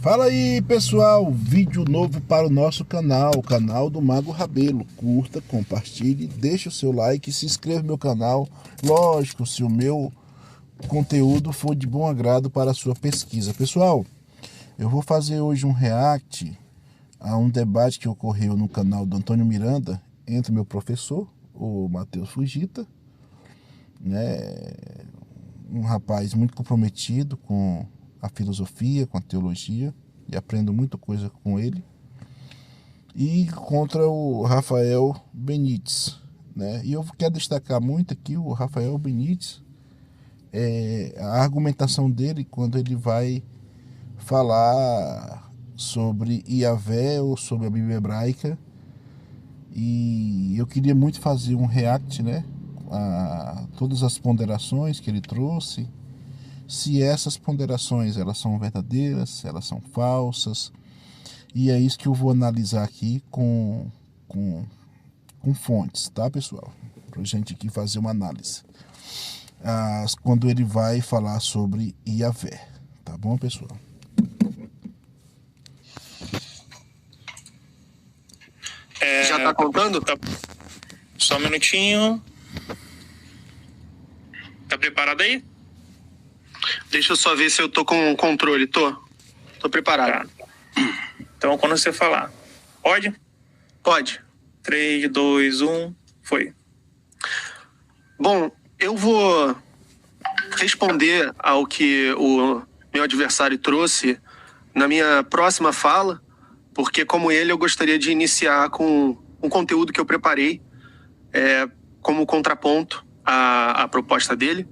Fala aí pessoal, vídeo novo para o nosso canal, o canal do Mago Rabelo. Curta, compartilhe, deixe o seu like, se inscreva no meu canal. Lógico, se o meu conteúdo for de bom agrado para a sua pesquisa. Pessoal, eu vou fazer hoje um react a um debate que ocorreu no canal do Antônio Miranda entre meu professor, o Matheus Fujita, né? Um rapaz muito comprometido com a filosofia, com a teologia, e aprendo muita coisa com ele, e contra o Rafael Benítez, né? E eu quero destacar muito aqui o Rafael Benítez, a argumentação dele quando ele vai falar sobre Yahvé ou sobre a Bíblia hebraica. E eu queria muito fazer um react, né, a todas as ponderações que ele trouxe, se essas ponderações elas são verdadeiras, se elas são falsas. E é isso que eu vou analisar aqui com fontes, tá, pessoal? Pra gente aqui fazer uma análise. Quando ele vai falar sobre Yahvé, tá bom, pessoal? Já tá contando? Só um minutinho. Tá preparado aí? Deixa eu só ver se eu tô com o controle. Tô preparado. Tá. Então, quando você falar, pode? Pode. 3, 2, 1, foi. Bom, eu vou responder ao que o meu adversário trouxe na minha próxima fala, porque como ele eu gostaria de iniciar com um conteúdo que eu preparei como contraponto à proposta dele.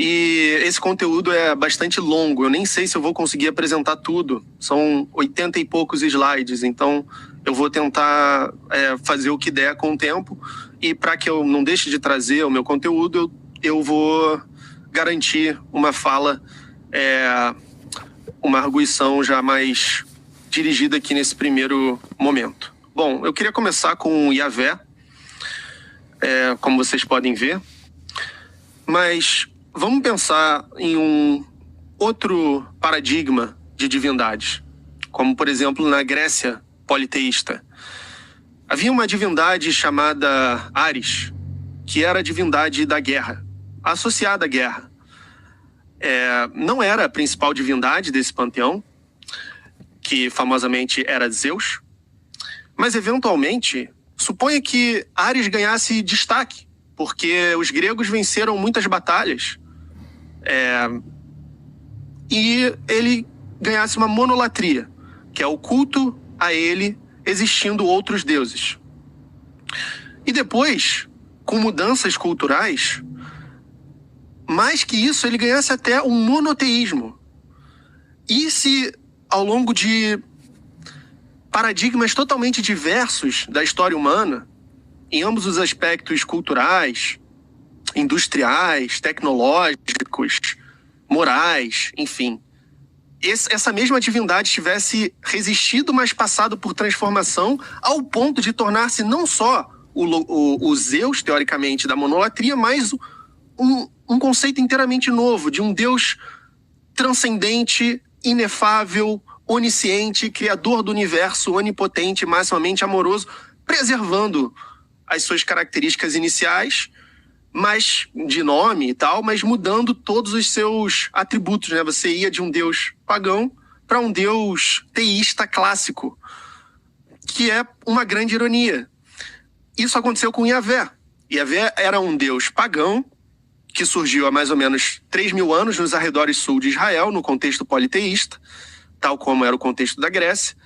E esse conteúdo é bastante longo, eu nem sei se eu vou conseguir apresentar tudo. São 80 e poucos slides, então eu vou tentar fazer o que der com o tempo. E para que eu não deixe de trazer o meu conteúdo, eu vou garantir uma fala, uma arguição já mais dirigida aqui nesse primeiro momento. Bom, eu queria começar com Yahvé, como vocês podem ver, mas vamos pensar em um outro paradigma de divindades, como, por exemplo, na Grécia politeísta. Havia uma divindade chamada Ares, que era a divindade da guerra, associada à guerra. Não era a principal divindade desse panteão, que famosamente era Zeus, mas eventualmente, suponha que Ares ganhasse destaque, porque os gregos venceram muitas batalhas, e ele ganhasse uma monolatria, que é o culto a ele existindo outros deuses. E depois, com mudanças culturais, mais que isso, ele ganhasse até um monoteísmo. E se ao longo de paradigmas totalmente diversos da história humana, em ambos os aspectos culturais, industriais, tecnológicos, morais, enfim, essa mesma divindade tivesse resistido, mas passado por transformação ao ponto de tornar-se não só o Zeus, teoricamente, da monolatria, mas um conceito inteiramente novo, de um Deus transcendente, inefável, onisciente, criador do universo, onipotente, maximamente amoroso, preservando as suas características iniciais, mas de nome e tal, mas mudando todos os seus atributos, né? Você ia de um deus pagão para um deus teísta clássico, que é uma grande ironia. Isso aconteceu com Yahvé. Yahvé era um deus pagão que surgiu há mais ou menos 3.000 anos nos arredores sul de Israel, no contexto politeísta, tal como era o contexto da Grécia,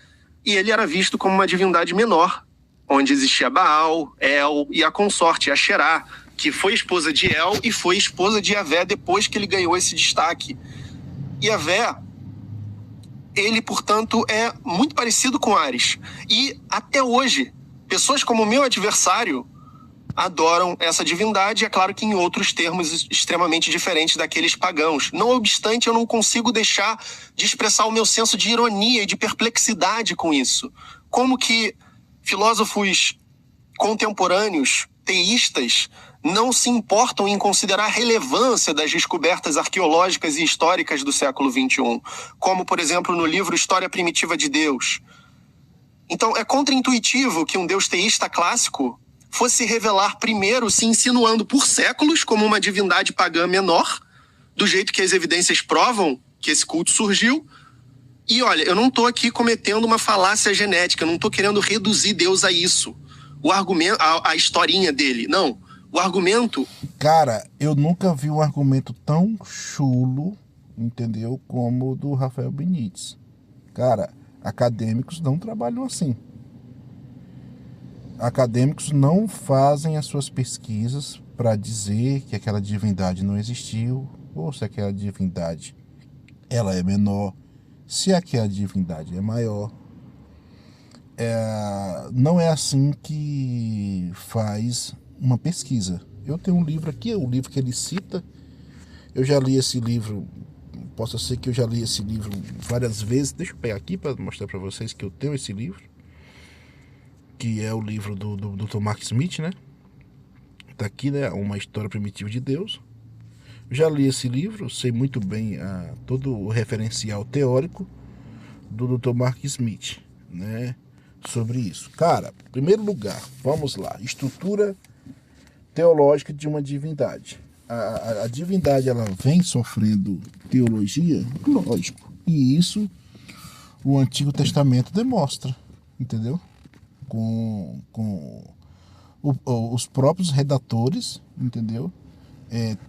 e ele era visto como uma divindade menor, onde existia Baal, El e a consorte, Asherá, que foi esposa de El e foi esposa de Yahvé depois que ele ganhou esse destaque. Yahvé, ele, portanto, é muito parecido com Ares. E, até hoje, pessoas como o meu adversário adoram essa divindade, é claro que em outros termos extremamente diferentes daqueles pagãos. Não obstante, eu não consigo deixar de expressar o meu senso de ironia e de perplexidade com isso. Como que filósofos contemporâneos, teístas, não se importam em considerar a relevância das descobertas arqueológicas e históricas do século XXI, como, por exemplo, no livro História Primitiva de Deus. Então, é contraintuitivo que um deus teísta clássico fosse revelar primeiro se insinuando por séculos como uma divindade pagã menor, do jeito que as evidências provam que esse culto surgiu. E olha, eu não estou aqui cometendo uma falácia genética, eu não estou querendo reduzir Deus a isso. O argumento, a historinha dele, não. O argumento... Cara, eu nunca vi um argumento tão chulo, entendeu, como o do Rafael Benítez. Cara, acadêmicos não trabalham assim. Acadêmicos não fazem as suas pesquisas para dizer que aquela divindade não existiu, ou se aquela divindade ela é menor, se aquela divindade é maior. Não é assim que faz uma pesquisa. Eu tenho um livro aqui, o livro que ele cita. Eu já li esse livro, possa ser que eu já li esse livro várias vezes. Deixa eu pegar aqui para mostrar para vocês que eu tenho esse livro, que é o livro do Dr. Mark Smith, né? Tá aqui, né? Uma História Primitiva de Deus. Eu já li esse livro, sei muito bem todo o referencial teórico do Dr. Mark Smith, né? Sobre isso. Cara, em primeiro lugar, vamos lá. Estrutura teológica de uma divindade. A divindade, ela vem sofrendo teologia, lógico. E isso o Antigo Testamento demonstra, entendeu? Com os próprios redatores, entendeu?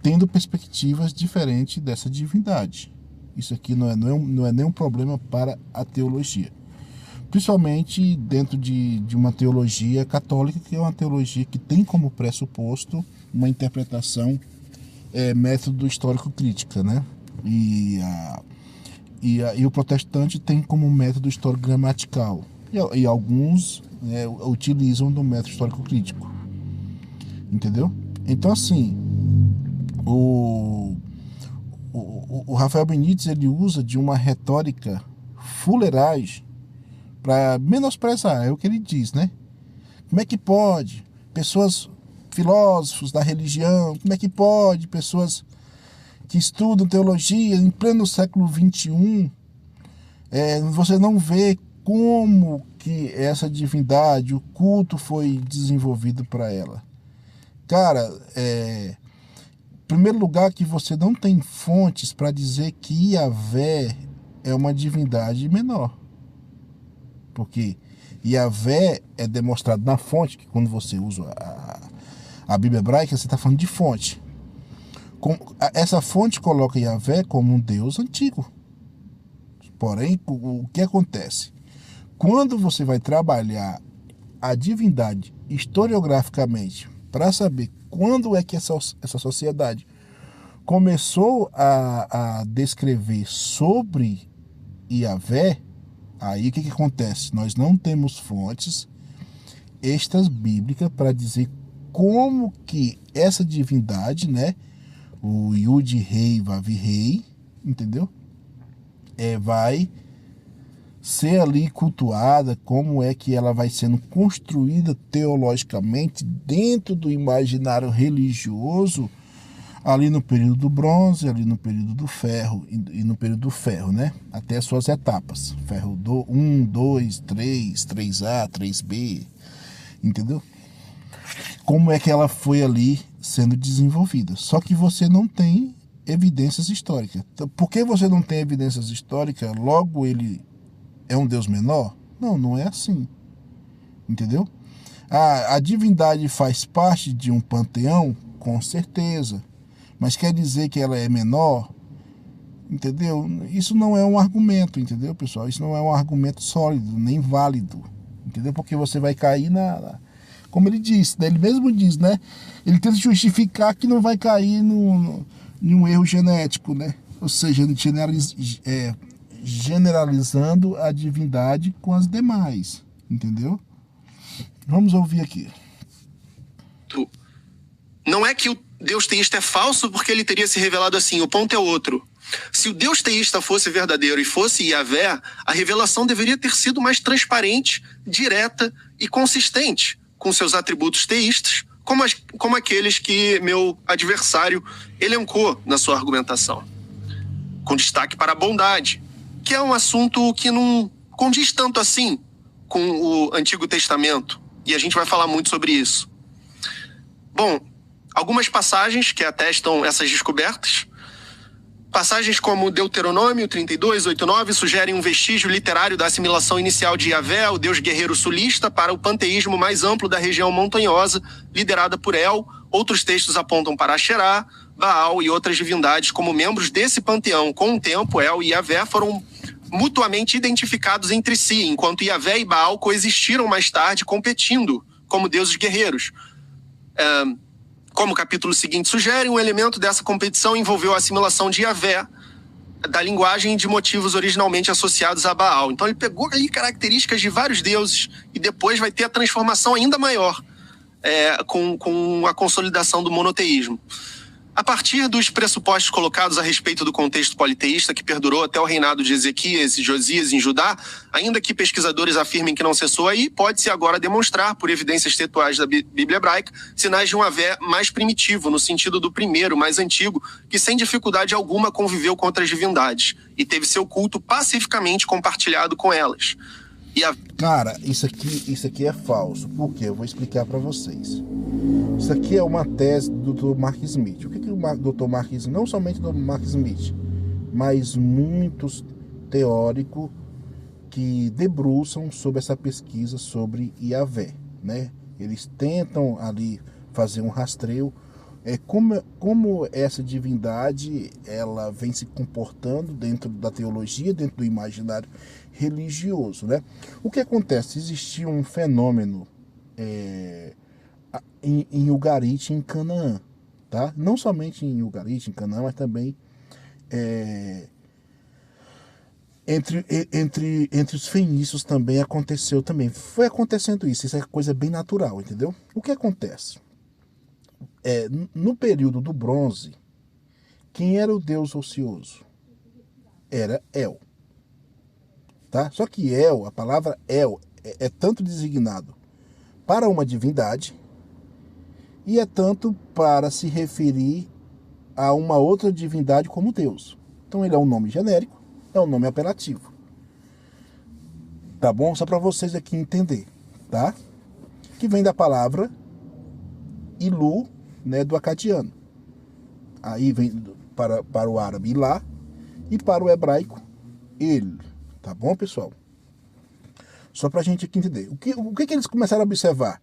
Tendo perspectivas diferentes dessa divindade. Isso aqui não é nenhum problema para a teologia. Principalmente dentro de uma teologia católica, que é uma teologia que tem como pressuposto uma interpretação método histórico-crítica, né? E o protestante tem como método histórico-gramatical. E alguns utilizam do método histórico-crítico. Entendeu? Então, assim, o Rafael Benítez, ele usa de uma retórica fuleiragem para menosprezar, é o que ele diz, né? Como é que pode pessoas, filósofos da religião, como é que pode pessoas que estudam teologia em pleno século XXI, você não vê como que essa divindade, o culto foi desenvolvido para ela? Cara, em primeiro lugar, que você não tem fontes para dizer que Yahvé é uma divindade menor. Porque Yahvé é demonstrado na fonte, que quando você usa a Bíblia hebraica, você está falando de fonte. Essa fonte coloca Yahvé como um Deus antigo. Porém, o que acontece? Quando você vai trabalhar a divindade historiograficamente para saber quando é que essa sociedade começou a descrever sobre Yahvé, aí o que acontece? Nós não temos fontes extras bíblicas para dizer como que essa divindade, né, o Yud Rei Vav Rei, entendeu? Vai ser ali cultuada, como é que ela vai sendo construída teologicamente dentro do imaginário religioso, ali no período do bronze, ali no período do ferro e no período do ferro, né? Até as suas etapas. Ferro 1, 2, 3, 3A, 3B, entendeu? Como é que ela foi ali sendo desenvolvida. Só que você não tem evidências históricas. Então, por que você não tem evidências históricas, logo ele é um Deus menor? Não, não é assim. Entendeu? A divindade faz parte de um panteão? Com certeza. Mas quer dizer que ela é menor? Entendeu? Isso não é um argumento, entendeu, pessoal? Isso não é um argumento sólido, nem válido. Entendeu? Porque você vai cair como ele disse, né? Ele mesmo diz, né? Ele tenta justificar que não vai cair em um erro genético, né? Ou seja, generalizando a divindade com as demais, entendeu? Vamos ouvir aqui. Não é que o Deus teísta é falso porque ele teria se revelado assim, o ponto é outro. Se o Deus teísta fosse verdadeiro e fosse Yahvé, a revelação deveria ter sido mais transparente, direta e consistente com seus atributos teístas, como aqueles que meu adversário elencou na sua argumentação, com destaque para a bondade, que é um assunto que não condiz tanto assim com o Antigo Testamento, e a gente vai falar muito sobre isso. Bom, algumas passagens que atestam essas descobertas. Passagens como Deuteronômio 32, 8, 9 sugerem um vestígio literário da assimilação inicial de Yahvé, o deus guerreiro sulista, para o panteísmo mais amplo da região montanhosa, liderada por El. Outros textos apontam para Asherá, Baal e outras divindades como membros desse panteão. Com o tempo, El e Yahvé foram mutuamente identificados entre si, enquanto Yahvé e Baal coexistiram mais tarde, competindo como deuses guerreiros. Como o capítulo seguinte sugere, um elemento dessa competição envolveu a assimilação de Yahvé da linguagem e de motivos originalmente associados a Baal. Então ele pegou ali características de vários deuses e depois vai ter a transformação ainda maior com a consolidação do monoteísmo. A partir dos pressupostos colocados a respeito do contexto politeísta que perdurou até o reinado de Ezequias e Josias em Judá, ainda que pesquisadores afirmem que não cessou aí, pode-se agora demonstrar, por evidências textuais da Bíblia hebraica, sinais de um Yahvé mais primitivo, no sentido do primeiro, mais antigo, que sem dificuldade alguma conviveu com outras divindades e teve seu culto pacificamente compartilhado com elas. Cara, isso aqui é falso. Por quê? Eu vou explicar para vocês. Isso aqui é uma tese do Dr. Mark Smith. O que o Dr. Mark Smith, não somente o Dr. Mark Smith, mas muitos teóricos que debruçam sobre essa pesquisa sobre Yahvé, né? Eles tentam ali fazer um rastreio, como essa divindade ela vem se comportando dentro da teologia, dentro do imaginário religioso, né? O que acontece? Existia um fenômeno em Ugarit, em Canaã, tá? Não somente em Ugarit, em Canaã, mas também entre os fenícios também aconteceu também. Foi acontecendo isso é coisa bem natural, entendeu? O que acontece? No período do bronze, quem era o deus ocioso? Era El. Tá? Só que El, a palavra El, é tanto designado para uma divindade e é tanto para se referir a uma outra divindade como Deus. Então ele é um nome genérico, é um nome apelativo. Tá bom? Só para vocês aqui entender, tá? Que vem da palavra Ilu, né, do acadiano. Aí vem para o árabe Ilá e para o hebraico El. Tá bom, pessoal? Só pra gente aqui entender. O que eles começaram a observar?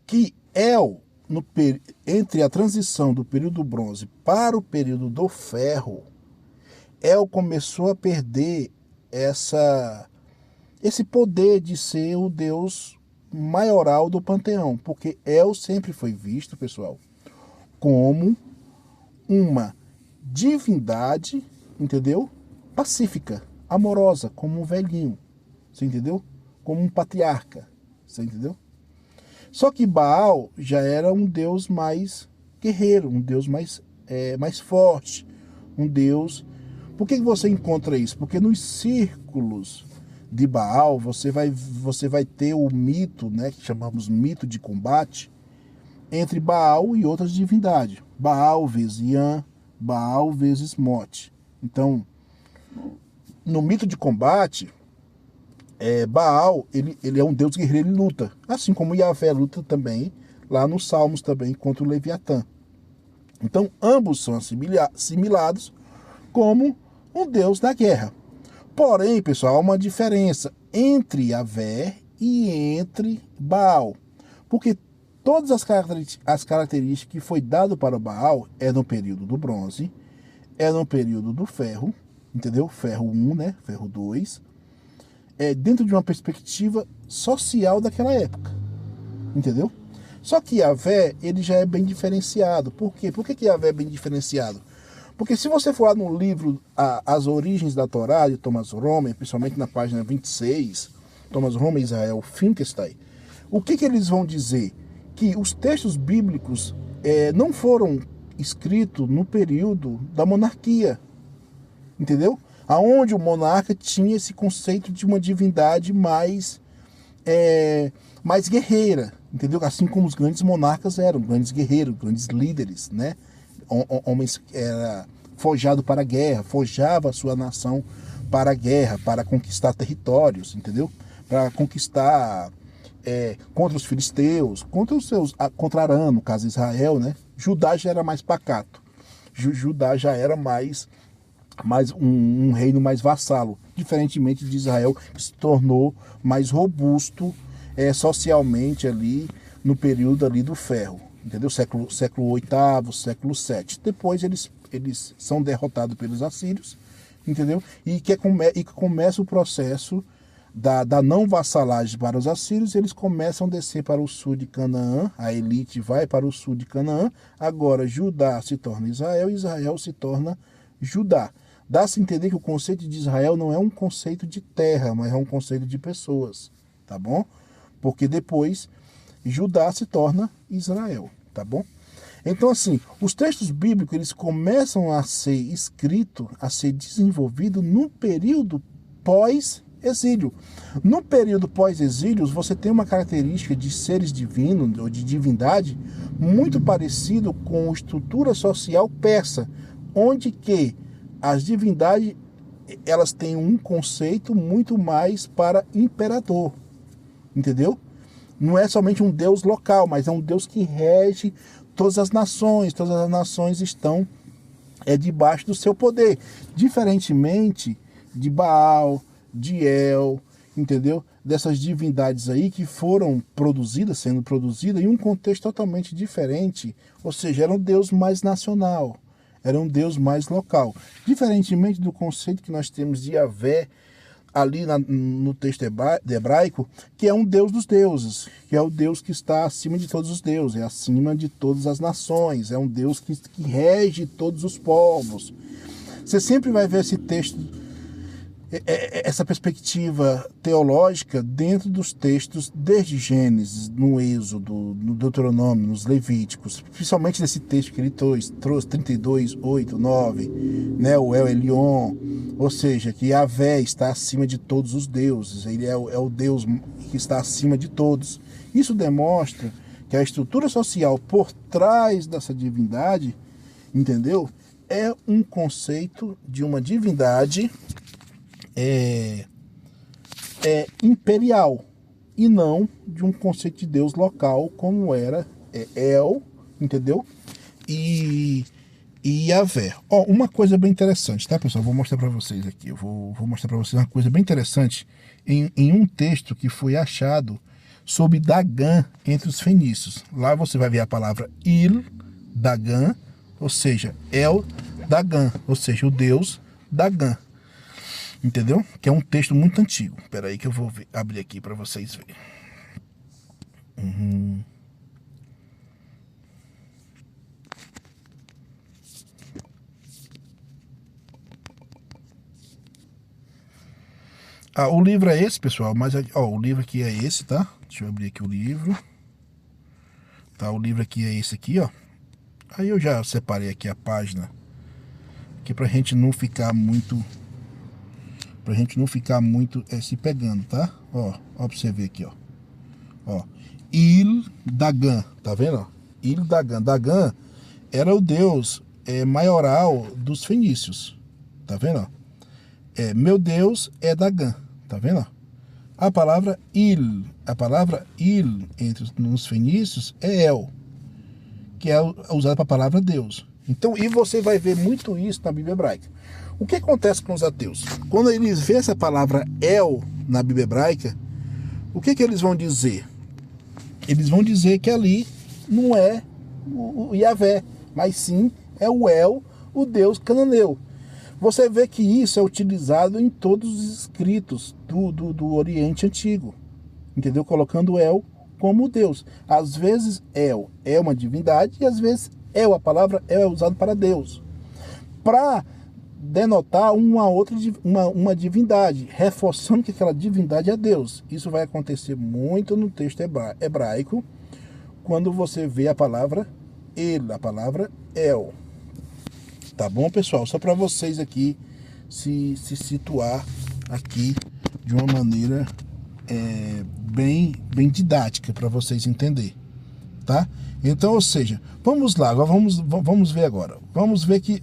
Que El, entre a transição do período do bronze para o período do ferro, El começou a perder esse poder de ser o deus maioral do panteão. Porque El sempre foi visto, pessoal, como uma divindade, entendeu? Pacífica, amorosa, como um velhinho, você entendeu? Como um patriarca, você entendeu? Só que Baal já era um deus mais guerreiro, um deus mais forte, um deus... Por que você encontra isso? Porque nos círculos de Baal você vai ter o mito, né, que chamamos mito de combate, entre Baal e outras divindades. Baal vezes Ian, Baal vezes Mote. Então, no mito de combate, Baal, ele é um deus guerreiro, ele luta. Assim como Yahvé luta também, lá nos Salmos também, contra o Leviatã. Então, ambos são assimilados como um deus da guerra. Porém, pessoal, há uma diferença entre Yahvé e entre Baal. Porque todas as características que foi dado para Baal é no período do bronze, é no período do ferro, entendeu? Ferro 1, né? Ferro 2. Dentro de uma perspectiva social daquela época, entendeu? Só que Yahvé, ele já é bem diferenciado. Por quê? Por que Yahvé é bem diferenciado? Porque se você for lá no livro As Origens da Torá, de Thomas Romer, principalmente na página 26, Thomas Romer e Israel Finkelstein, o que eles vão dizer? Que os textos bíblicos não foram escritos no período da monarquia, entendeu? Aonde o monarca tinha esse conceito de uma divindade mais mais guerreira, entendeu? Assim como os grandes monarcas eram, grandes guerreiros, grandes líderes, né? Homens que eram forjados para a guerra, forjava a sua nação para a guerra, para conquistar territórios, entendeu? Para conquistar contra os filisteus, contra Arã, no caso Israel, né? Judá já era mais pacato. Judá já era mais um reino mais vassalo, diferentemente de Israel, que se tornou mais robusto socialmente ali no período ali do ferro, entendeu? Século VIII, século VII. Depois eles são derrotados pelos assírios, entendeu? E que começa o processo da não vassalagem para os assírios. Eles começam a descer para o sul de Canaã, a elite vai para o sul de Canaã, agora Judá se torna Israel e Israel se torna Judá. Dá-se a entender que o conceito de Israel não é um conceito de terra, mas é um conceito de pessoas, tá bom? Porque depois Judá se torna Israel, tá bom? Então, assim, os textos bíblicos, eles começam a ser escritos, a ser desenvolvidos no período pós-exílio. No período pós-exílio, você tem uma característica de seres divinos, ou de divindade, muito parecido com a estrutura social persa, onde que as divindades, elas têm um conceito muito mais para imperador, entendeu? Não é somente um Deus local, mas é um Deus que rege todas as nações estão debaixo do seu poder, diferentemente de Baal, de El, entendeu? Dessas divindades aí que foram sendo produzidas em um contexto totalmente diferente, ou seja, era um Deus mais nacional, era um Deus mais local, diferentemente do conceito que nós temos de Yahvé ali no texto hebraico, que é um Deus dos deuses, que é o Deus que está acima de todos os deuses, é acima de todas as nações, é um Deus que rege todos os povos. Você sempre vai ver esse texto, essa perspectiva teológica dentro dos textos desde Gênesis, no Êxodo, no Deuteronômio, nos Levíticos, principalmente nesse texto que ele trouxe 32, 8, 9, né, o El Elyon, ou seja, que Yahvé está acima de todos os deuses, ele é o Deus que está acima de todos. Isso demonstra que a estrutura social por trás dessa divindade, entendeu? É um conceito de uma divindade imperial e não de um conceito de Deus local como era El, entendeu? E Yahvé. Ó, uma coisa bem interessante, tá, pessoal? Vou mostrar para vocês aqui. Eu vou mostrar para vocês uma coisa bem interessante em um texto que foi achado sobre Dagã entre os fenícios. Lá você vai ver a palavra Il Dagã, ou seja, El Dagã, ou seja, o Deus Dagã. Entendeu? Que é um texto muito antigo. Espera aí que eu vou abrir aqui para vocês verem. O livro é esse, pessoal, mas o livro aqui é esse, tá? Deixa eu abrir aqui o livro. Tá, o livro aqui é esse aqui, ó. Aí eu já separei aqui a página aqui pra gente não ficar muito se pegando, tá? Ó pra você ver aqui, ó. Il Dagã, tá vendo? Ó? Il Dagã. Dagã era o deus maioral dos fenícios, tá vendo? Ó? Meu Deus é Dagã, tá vendo? Ó? A palavra Il nos fenícios é El, que é usada para a palavra Deus. Então, e você vai ver muito isso na Bíblia hebraica. O que acontece com os ateus? Quando eles veem essa palavra El na Bíblia hebraica, o que eles vão dizer? Eles vão dizer que ali não é o Yahvé, mas sim é o El, o Deus cananeu. Você vê que isso é utilizado em todos os escritos do Oriente Antigo, entendeu? Colocando El como Deus. Às vezes El é uma divindade e às vezes El, a palavra El é usada para Deus, para denotar uma divindade, reforçando que aquela divindade é Deus. Isso vai acontecer muito no texto hebraico, quando você vê a palavra El, a palavra El. Tá bom, pessoal? Só para vocês aqui se situar aqui de uma maneira bem didática para vocês entenderem, tá? Então, ou seja, vamos lá, agora vamos ver agora. Vamos ver que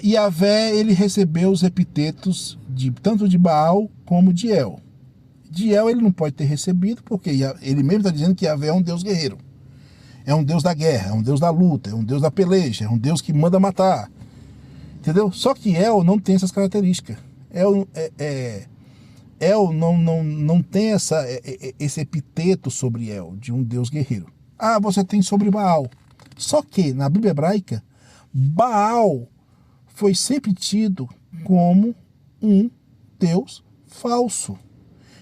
Yahvé, ele recebeu os epitetos tanto de Baal como de El. De El ele não pode ter recebido, porque ele mesmo está dizendo que Yahvé é um Deus guerreiro. É um Deus da guerra, é um Deus da luta, é um Deus da peleja, é um Deus que manda matar. Entendeu? Só que El não tem essas características. El não tem esse epiteto sobre El, de um Deus guerreiro. Você tem sobre Baal. Só que, na Bíblia hebraica, Baal foi sempre tido como um Deus falso.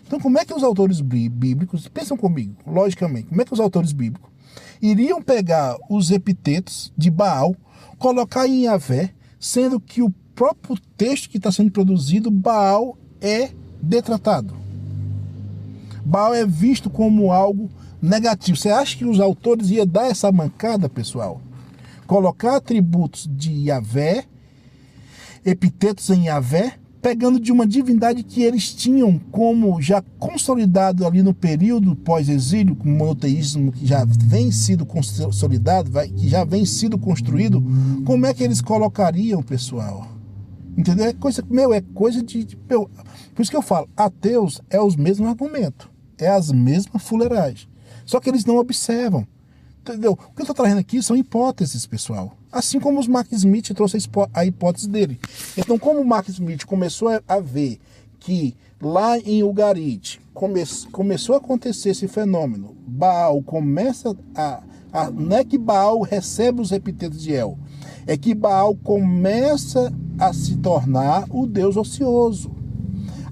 Então, como é que os autores bíblicos, pensam comigo, logicamente, como é que os autores bíblicos iriam pegar os epitetos de Baal, colocar em Yahvé, sendo que o próprio texto que está sendo produzido, Baal é detratado. Baal é visto como algo negativo. Você acha que os autores iam dar essa mancada, pessoal? Colocar atributos de Yahvé, epitetos em Yahvé, pegando de uma divindade que eles tinham como já consolidado ali no período pós-exílio, com o monoteísmo que já vem sido consolidado, que já vem sido construído. Como é que eles colocariam, pessoal? Entendeu? É coisa de por isso que eu falo, ateus é os mesmos argumentos, é as mesmas fuleiragens, só que eles não observam. Entendeu? O que eu estou trazendo aqui são hipóteses, pessoal. Assim como o Mark Smith trouxe a hipótese dele. Então, como o Mark Smith começou a ver que lá em Ugarit começou a acontecer esse fenômeno, Baal começa não é que Baal recebe os epitetos de El, é que Baal começa a se tornar o Deus ocioso.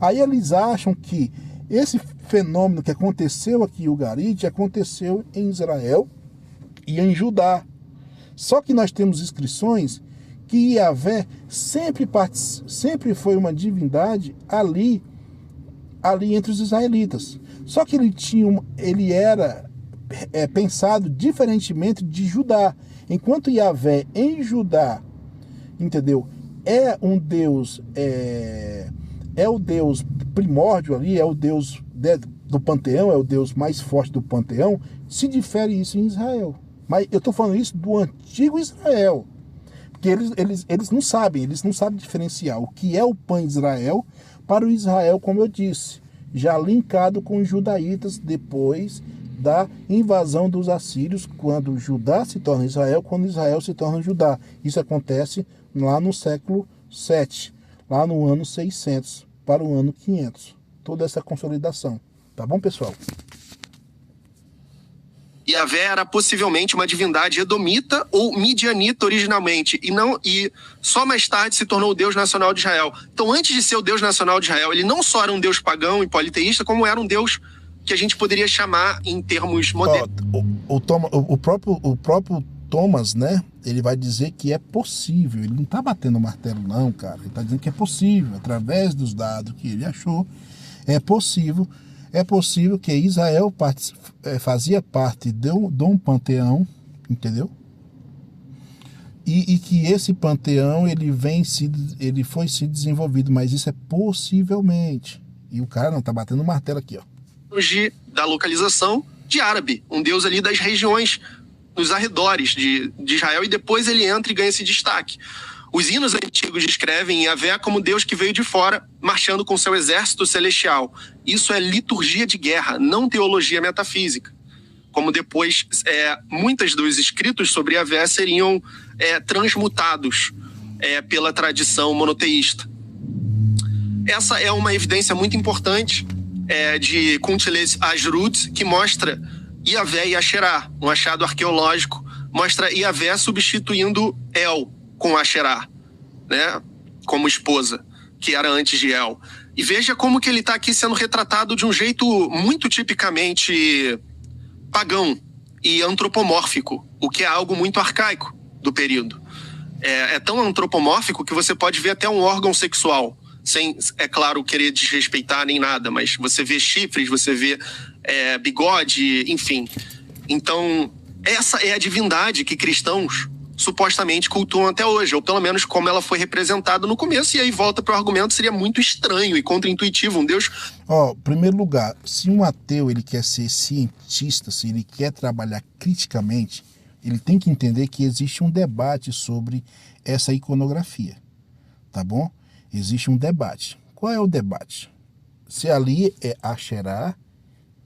Aí eles acham que esse fenômeno que aconteceu aqui em Ugarit aconteceu em Israel e em Judá. Só que nós temos inscrições que Yahvé sempre foi uma divindade ali entre os israelitas. Só que ele era pensado diferentemente de Judá. Enquanto Yahvé em Judá, entendeu? É um Deus, é o Deus primórdio ali, é o Deus do panteão, é o Deus mais forte do panteão, se difere isso em Israel. Mas eu estou falando isso do antigo Israel, porque eles não sabem diferenciar o que é o pan-Israel para o Israel, como eu disse, já linkado com os judaítas depois da invasão dos assírios, quando Judá se torna Israel, quando Israel se torna Judá. Isso acontece lá no século 7, lá no ano 600 para o ano 500. Toda essa consolidação. Tá bom, pessoal? Yahvé era possivelmente uma divindade edomita ou midianita originalmente, e só mais tarde se tornou o Deus nacional de Israel. Então, antes de ser o Deus nacional de Israel, ele não só era um Deus pagão e politeísta, como era um Deus que a gente poderia chamar em termos modernos. O próprio Thomas, né? Ele vai dizer que é possível. Ele não está batendo o martelo, não, cara. Ele está dizendo que é possível, através dos dados que ele achou, é possível que Israel fazia parte de um panteão, entendeu? E que esse panteão ele foi se desenvolvido, mas isso é possivelmente. E o cara não tá batendo o martelo aqui, ó. Da localização de árabe, um deus ali das regiões nos arredores de Israel, e depois ele entra e ganha esse destaque. Os hinos antigos descrevem Yahvé como Deus que veio de fora, marchando com seu exército celestial. Isso é liturgia de guerra, não teologia metafísica. Como depois, muitos dos escritos sobre Yahvé seriam transmutados pela tradição monoteísta. Essa é uma evidência muito importante de Kuntiles Ajrut, que mostra Yahvé e Asherá, um achado arqueológico, mostra Yahvé substituindo El com Asherá, né, como esposa, que era antes de El. E veja como que ele está aqui sendo retratado de um jeito muito tipicamente pagão e antropomórfico, o que é algo muito arcaico do período. É tão antropomórfico que você pode ver até um órgão sexual, sem, é claro, querer desrespeitar nem nada, mas você vê chifres, você vê bigode, enfim. Então, essa é a divindade que cristãos supostamente cultuam até hoje, ou pelo menos como ela foi representada no começo, e aí volta para o argumento, seria muito estranho e contraintuitivo um Deus... Primeiro lugar, se um ateu ele quer ser cientista, se ele quer trabalhar criticamente, ele tem que entender que existe um debate sobre essa iconografia, tá bom? Existe um debate. Qual é o debate? Se ali é Asherá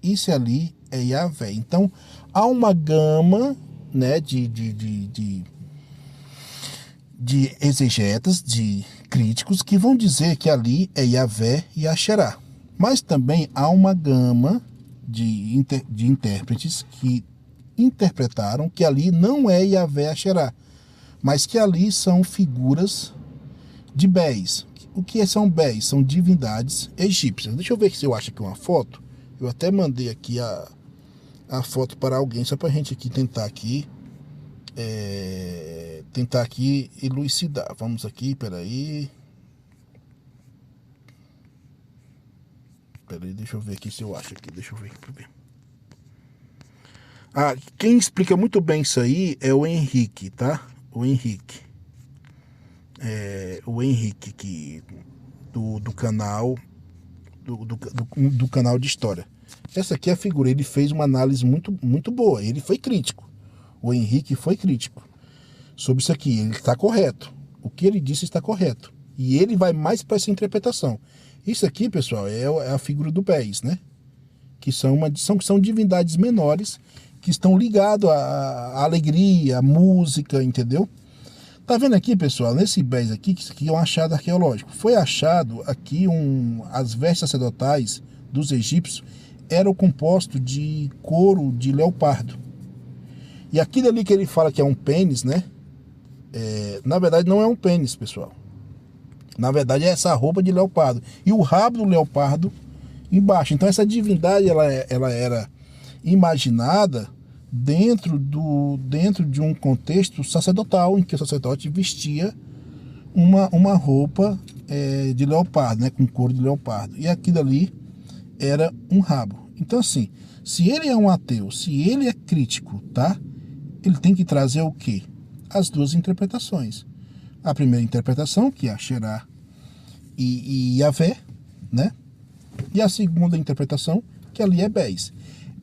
e se ali é Yahvé. Então, há uma gama, né, de exegetas, de críticos que vão dizer que ali é Yahvé e Asherá. Mas também há uma gama de intérpretes que interpretaram que ali não é Yahvé e Asherá, mas que ali são figuras de Béis. O que são Béis? São divindades egípcias. Deixa eu ver se eu acho aqui uma foto. Eu até mandei aqui a foto para alguém, só para a gente aqui tentar aqui elucidar. Vamos aqui, peraí, deixa eu ver aqui se eu acho aqui, deixa eu ver. Quem explica muito bem isso aí é o Henrique, tá? O Henrique do canal do canal de história. Essa aqui é a figura, ele fez uma análise muito boa, ele foi crítico. O Henrique foi crítico sobre isso aqui, ele está correto. O que ele disse está correto. E ele vai mais para essa interpretação. Isso aqui, pessoal, é a figura do Béis, né? Que são divindades menores que estão ligados à alegria, à música, entendeu? Tá vendo aqui, pessoal, nesse Béis aqui, que é um achado arqueológico. Foi achado aqui as vestes sacerdotais dos egípcios eram compostos de couro de leopardo. E aquilo ali que ele fala que é um pênis, né? Na verdade não é um pênis, pessoal. Na verdade é essa roupa de leopardo. E o rabo do leopardo embaixo. Então essa divindade ela era imaginada dentro de um contexto sacerdotal, em que o sacerdote vestia uma roupa de leopardo, né? Com couro de leopardo. E aquilo ali era um rabo. Então assim, se ele é um ateu, se ele é crítico, tá? Ele tem que trazer o quê? As duas interpretações. A primeira interpretação, que é Asherá e Yahvé, né? E a segunda interpretação, que ali é Béis.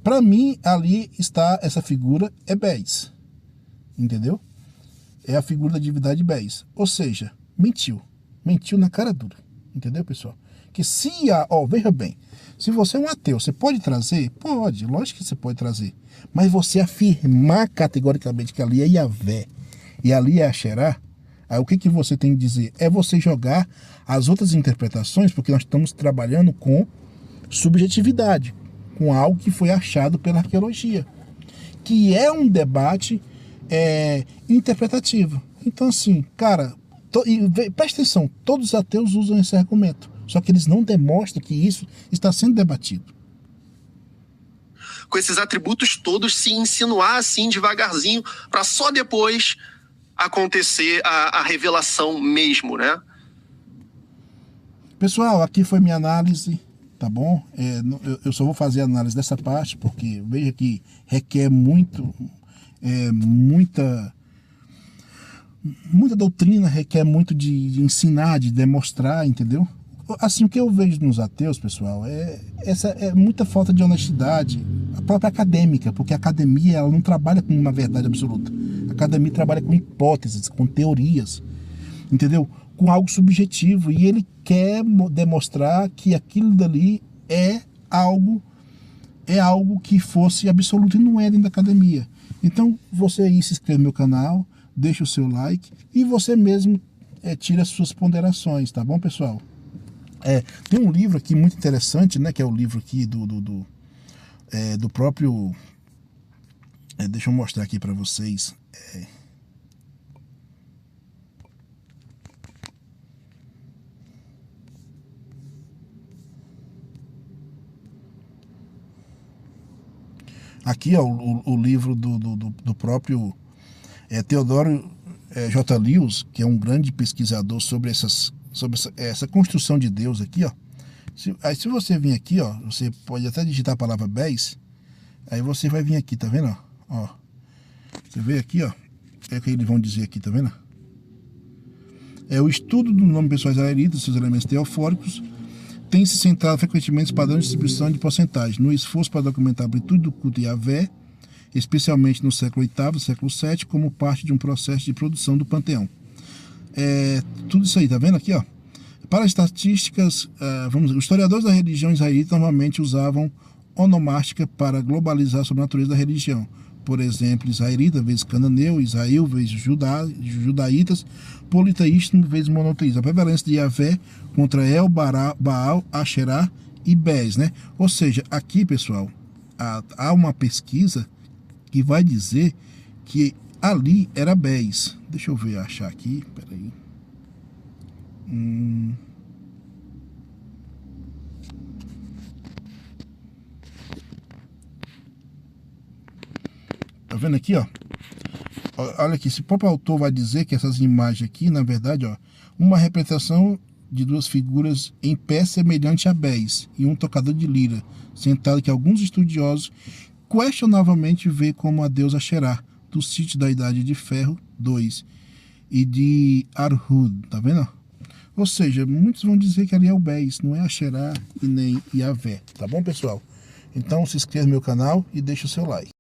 Para mim, ali está essa figura, é Béis. Entendeu? É a figura da divindade Béis. Ou seja, mentiu. Mentiu na cara dura. Entendeu, pessoal? Que veja bem, se você é um ateu, você pode trazer? Pode, lógico que você pode trazer. Mas você afirmar categoricamente que ali é Yahvé e ali é Asherá, aí o que você tem que dizer? É você jogar as outras interpretações, porque nós estamos trabalhando com subjetividade, com algo que foi achado pela arqueologia, que é um debate interpretativo. Então assim, cara, presta atenção, todos os ateus usam esse argumento, só que eles não demonstram que isso está sendo debatido. Com esses atributos todos, se insinuar assim devagarzinho, para só depois acontecer a revelação mesmo, né? Pessoal, aqui foi minha análise, tá bom? Eu só vou fazer a análise dessa parte, porque veja que requer muita doutrina, requer muito de ensinar, de demonstrar, entendeu? Assim, o que eu vejo nos ateus, pessoal, é muita falta de honestidade, a própria acadêmica, porque a academia ela não trabalha com uma verdade absoluta. A academia trabalha com hipóteses, com teorias, entendeu? Com algo subjetivo, e ele quer demonstrar que aquilo dali é algo que fosse absoluto, e não é dentro da academia. Então, você aí se inscreve no meu canal, deixa o seu like, e você mesmo tira as suas ponderações, tá bom, pessoal? Tem um livro aqui muito interessante, né, que é o livro aqui do próprio... deixa eu mostrar aqui para vocês. Aqui, ó, o livro do próprio Theodore J. Lewis, que é um grande pesquisador sobre essa construção de Deus aqui, ó. Se você vir aqui, ó, você pode até digitar a palavra Béis, aí você vai vir aqui, tá vendo? Ó, você vê aqui, ó, É o que eles vão dizer aqui, tá vendo? O estudo do nome pessoal israelita, seus elementos teofóricos, tem se centrado frequentemente nos padrões de distribuição de porcentagem, no esforço para documentar a amplitude do culto de Yahvé, especialmente no século VIII e século VII, como parte de um processo de produção do panteão. Tudo isso aí, tá vendo aqui, ó? Para estatísticas, os historiadores da religião israelita normalmente usavam onomástica para globalizar sobre a natureza da religião. Por exemplo, israelita vezes cananeu, Israel vezes judaítas, politeísmo vezes monoteísmo. A prevalência de Yahvé contra El, Baal, Asherá e Bés, né? Ou seja, aqui, pessoal, há uma pesquisa que vai dizer que ali era Bés. Deixa eu ver, achar aqui, peraí. Tá vendo aqui, ó? Olha aqui, esse próprio autor vai dizer que essas imagens aqui, na verdade, ó, uma representação de duas figuras em pé semelhante a Bés e um tocador de lira, sentado, que alguns estudiosos questionavelmente vê como a deusa Asherá, do sítio da Idade de Ferro 2 e de Arhud, tá vendo? Ou seja, muitos vão dizer que ali é o Bés, não é Asherá e nem Yahvé, tá bom, pessoal? Então se inscreva no meu canal e deixe o seu like.